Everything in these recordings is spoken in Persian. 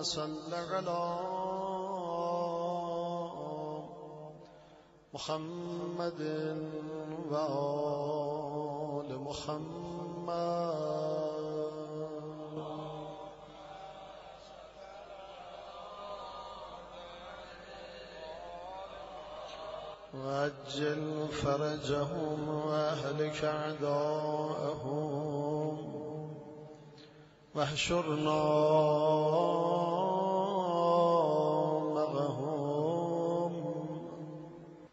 صل على محمد وآل محمد وعجل فرجهم وأهلك أعداءهم واحشرنا معهم.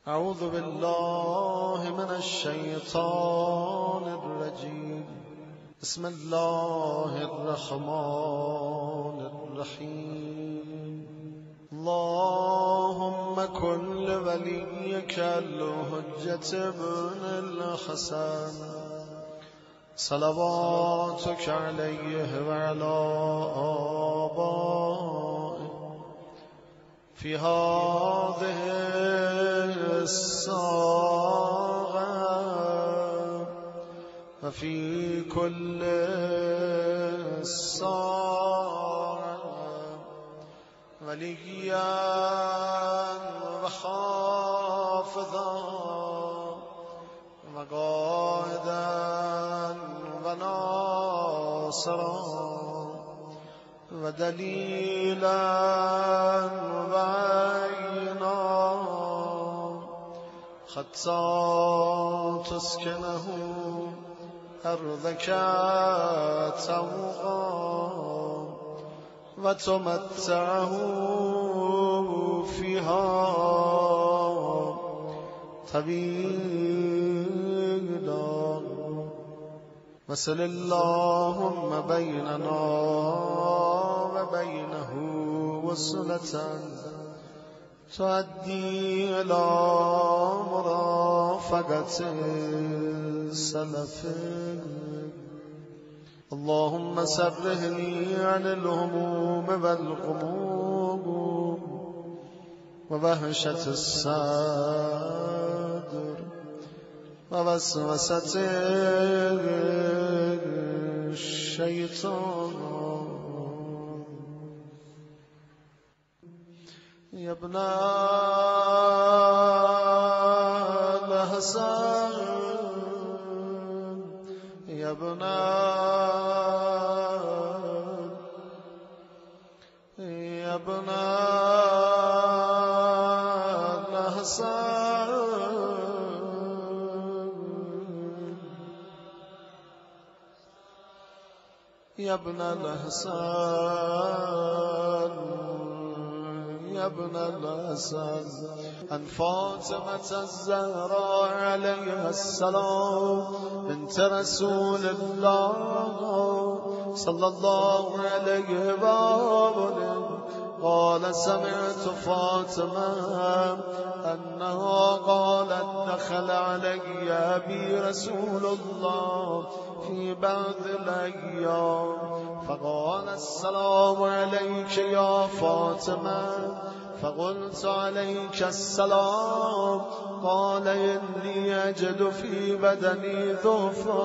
أعوذ بالله من الشيطان الرجيم. بسم الله الرحمن الرحيم. اللهم كن لوليك الحجة بن الحسن صلواتك عليه وعلى آبائه في هذه الساعة وفي كل ساعة وليا وحافظا وقائدا وناصرا ودليلا وعينا حتى تسكنه أرضك طوعا وتمتعه فيها طويلا وصل اللهم بيننا وبينه وصلة تؤدي إلى مرافقة السلف. اللهم سرهني عن الهموم والغموم ووهشة الصدر ووسوسة الشيطان. يا ابن الحسن يا ابن الحسن يا ابن الحسن يا ابن الحسن. عن فاطمة الزهراء عليها السلام بنت رسول الله صلى الله عليه وآله قال سمعت فاطمة أنها قالت دخل علي أبي رسول الله في بعض الأيام فقال السلام عليك يا فاطمة فقلت عليك السلام قال إني أجد في بدني ضعفا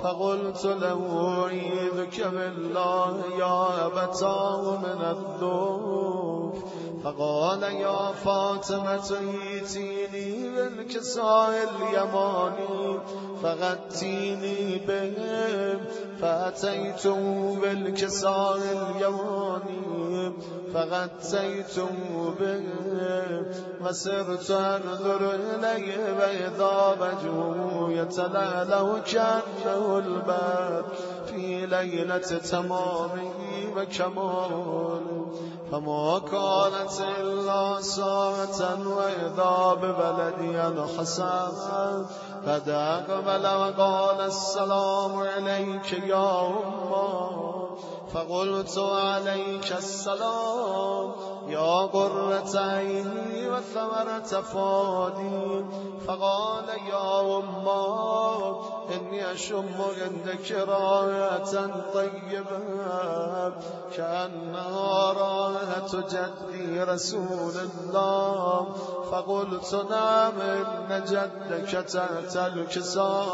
فقلت له أعيذك بالله يا أبتاه من الضعف فقال يا فاطمة ائتيني بالكساء اليماني فغطيني به فأتيته بالكساء اليماني فغطيته به وسرت أنظر إليه وإذا وجهه يتلألأ كأنه البدر في ليلة تمامه وكماله فما كانت إلا ساعة وإذا ببلدي الحسن قد أقبل وقال السلام عليك يا أمه فقلت عليك السلام يا قرة عيني وثمرة فؤادي فقال يا أمه إن إني أشم عندك رائحة طيبة كأنها رائحة جدي رسول الله. فقلت نعم إن جدك تحت الكساء.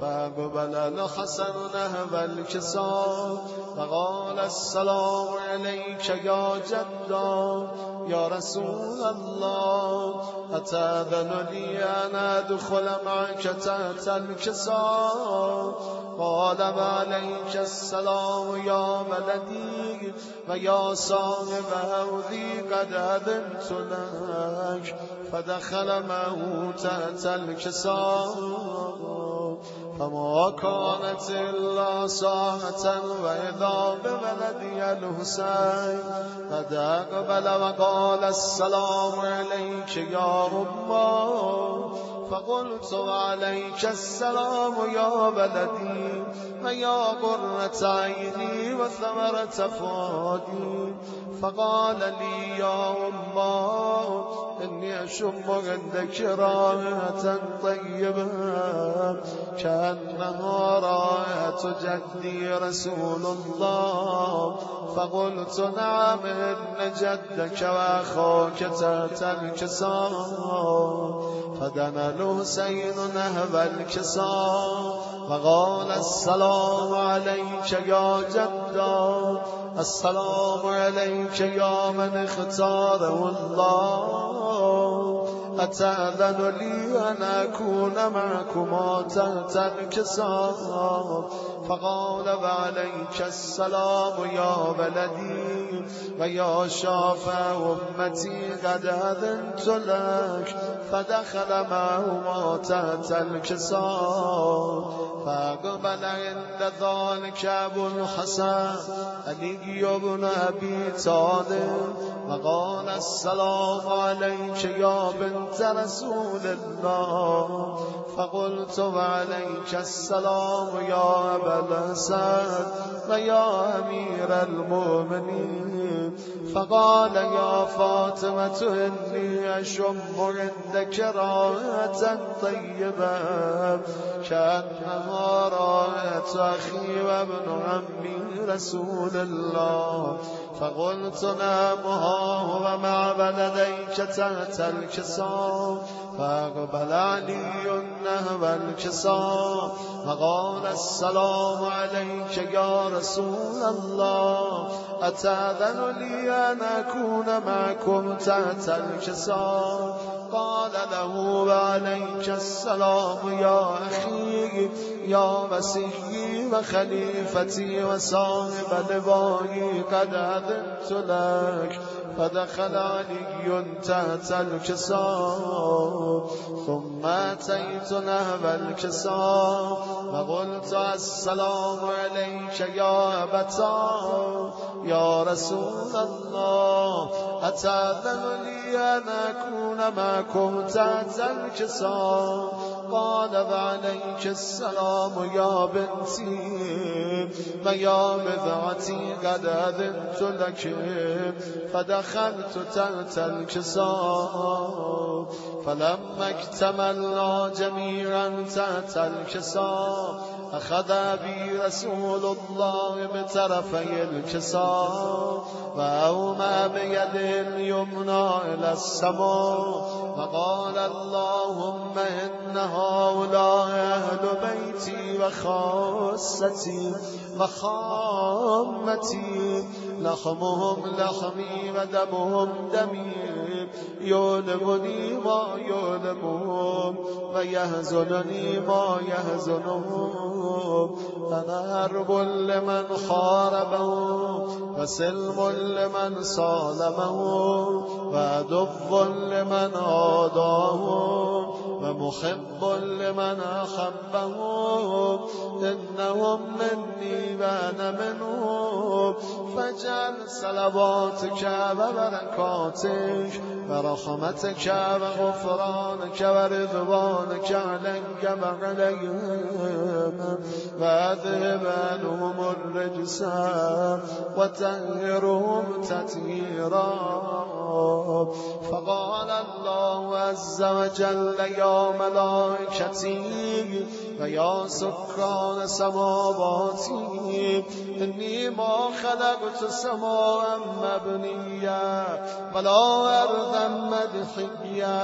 فأقبل الحسن نهب الكساء فقال السلام عليك يا جدا يا رسول الله، أتأذن لي أن أدخل معك تحت الكساء؟ قال وعليك السلام يا ولدي ويا صاحب هودي قد أذنت لك. فدخل معه تحت الكساء فما كانت إلا ساعة وإذا بولدي الحسين قد أقبل وقال السلام عليك يا أمه. فقلت وعليك السلام يا ولدي ويا قرة عيني وثمرة فؤادي. فقال لي يا أمه إني أشم عندك رائحة طيبة كأنها رائحة جدي رسول الله. فقلت نعم إن جدك وأخوك تحت الكساء. فدنا الحسين نهب الكساء وقال السلام عليك يا جدا، السلام عليك يا من اختاره الله، أتأذن لي أن أكون معكما تحت الكساء؟ فقال وعليك السلام يا ولدي ويا شافع أمتي قد أذنت لك. فدخل معهما تحت الكساء. فأقبل عند ذلك أبو الحسن علي بن أبي طالب وقال السلام عليك يا بنت رسول الله. فقلت وعليك السلام يا أبا الحسن ويا أمير المؤمنين. فقال يا فاطمة إني أشم عندك رائحة طيبة كأنها رائحة أخي وابن عمي رسول الله. فقلت نعم ها هو مع بلديك تحت الكساء. فأقبل علي نهب الكساء فقال السلام عليك يا رسول الله، أتأذن لي أن أكون معكم تحت الكساء؟ قال له وعليك السلام يا أخي يا مسيحي وخليفتي وصاحب لوائي قد أذنت لك. فدخل علي تحت الكساء ثم أتيت نهب الكساء وقلت السلام عليك يا أبتا يا رسول الله، أتأذن لي أن أكون معكم تحت الكساء؟ قال وعليك السلام يا بنتي ويا بضعتي قد أذنت لك. فدخلت تحت الكساء فلما اكتملنا جميعا تحت الكساء أخذ بي رسول الله بطرفي الكساء وأومى بيده اليمنى إلى السماء فقال اللهم إن هؤلاء أهل بيتي وخاصتي وخامتي، لحمهم لحمي ودمهم دمي، يؤلمني ما يؤلمهم ويهزنني ما يهزنهم. أنا حرب لمن حاربهم وسلم لمن صالمهم وعدو لمن عاداهم ومحب لمن أحبهم. إنهم مني وأنا منهم، فاجعل صلواتك وبركاتك ورحمتك وغفرانك ورضوانك علي وعليهم، واذهب عنهم الرجس وطهرهم تطهيرا. فقال الله عز وجل يا یا ملائکتی و یا سکان سماواتی انی ما خلقت سماء مبنیه ولا ارضا مدحیه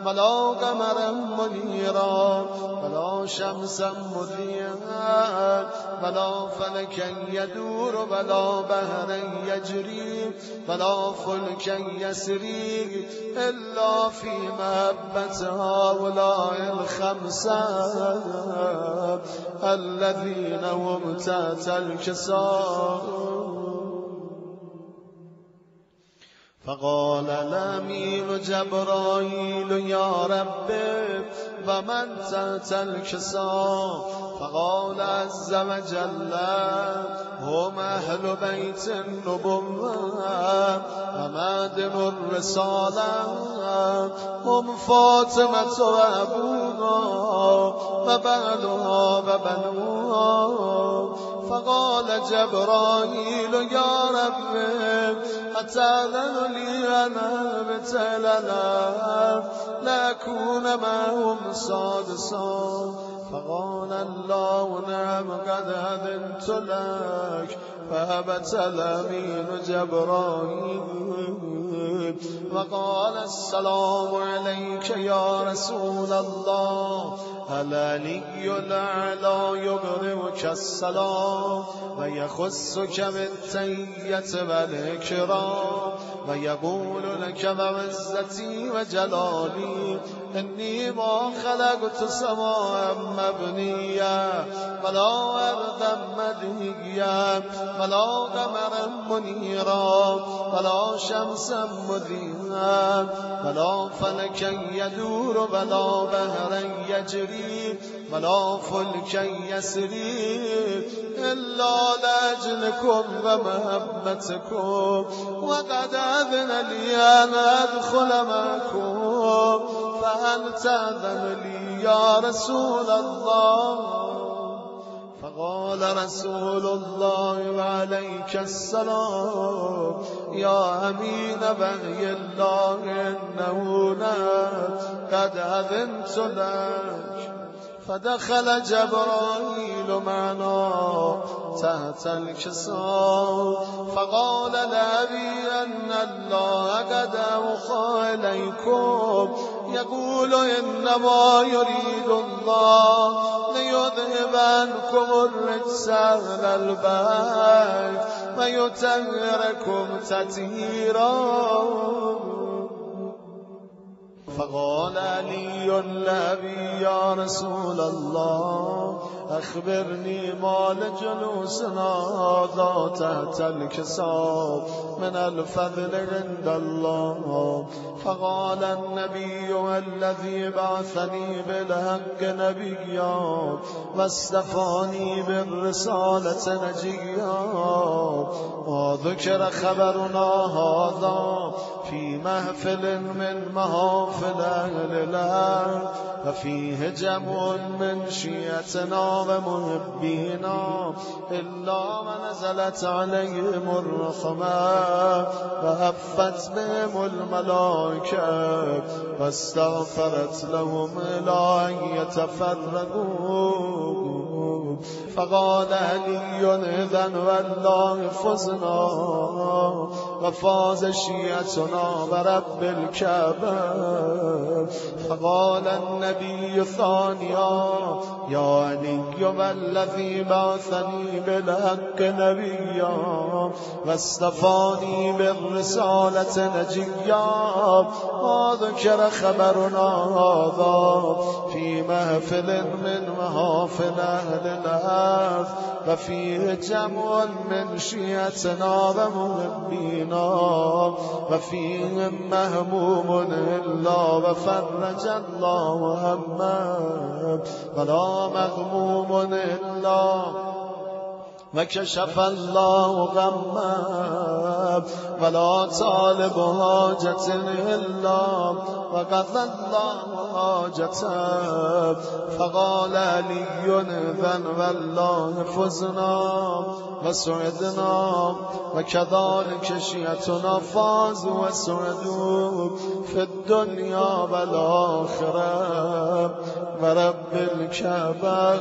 ولا قمرا منیرا ولا شمسا مضیئا ولا فلكا يدور ولا بحرا يجري ولا فلكا يسري إلا في محبة هؤلاء الخمسة الذين هم تحت الكساء. فقال الأمين جبرائيل يا رب ومن تحت الكساء؟ فقال عز وجل هم أهل بيت النبوة ومعدن الرسالة هم فاطمة وأبوها وبعلها وبنوها. فقال جبرائيل يا رب أتأذن لي أن أبتلى لأكون معهم سادسا؟ فقال الله نعم قد أذنت لك. فابتلى الأمين جبرائيل وقال السلام عليك يا رسول الله. العلي الأعلى يقرئك السلام ويخصك بالتحية والإكرام ويقول لك بعزتي وجلالي إني ما خلقت سماء مبنية ولا أرضا مدحية ولا قمرا منيرا ولا شمسا مضيئا ولا فلكا يدور ولا بحرا يجري ولا فلكا يسري إلا لأجلكم ومحبتكم. وقد أذن لي أن أدخل معكم فهل تأذن لي يا رسول الله؟ فقال رسول الله وعليك السلام يا أمين بغي الله إنه قد أذنت لك. فدخل جبرائيل معنا تحت الكساء فقال لأبي أن الله قد أوحى إليكم يقول إنما يريد الله ليذهب عنكم الرجس أهل البيت ويطهركم تطهيرا. فقال علي لأبي يا رسول الله أخبرني ما لجلوسنا هذا تحت الكساء من الفضل عند الله. فقال النبي والذي بعثني بالحق نبيا واصطفاني بالرسالة نجيا وذكر خبرنا هذا في محفل من محافل أهل الأرض وفيه جمع من شيعتنا ومحبينا إلا ونزلت عليهم الرحمة وهفت بهم الملائكة واستغفرت لهم إلى أن يتفرقوا. فقال علي إذن والله فزنا وفاز شيعتنا ورب الكعبة. فقال النبي ثانيا يا علي والذي بعثني بالحق نبيا واصطفاني بالرسالة نجيا وذكر خبرنا هذا في محفل من محافل أهل الأرض وفيه جمع من شيعتنا ومحبينا وفيهم مهموم إلا وفرج الله همه ولا مغموم إلا وكشف الله غمه ولا طالب حاجة إلا وقضى الله حاجته فقال علي ذن والله فزنا وسعدنا وكذلك شيعتنا فازوا وسعدوا في الدنيا والآخرة ورب الكعبة.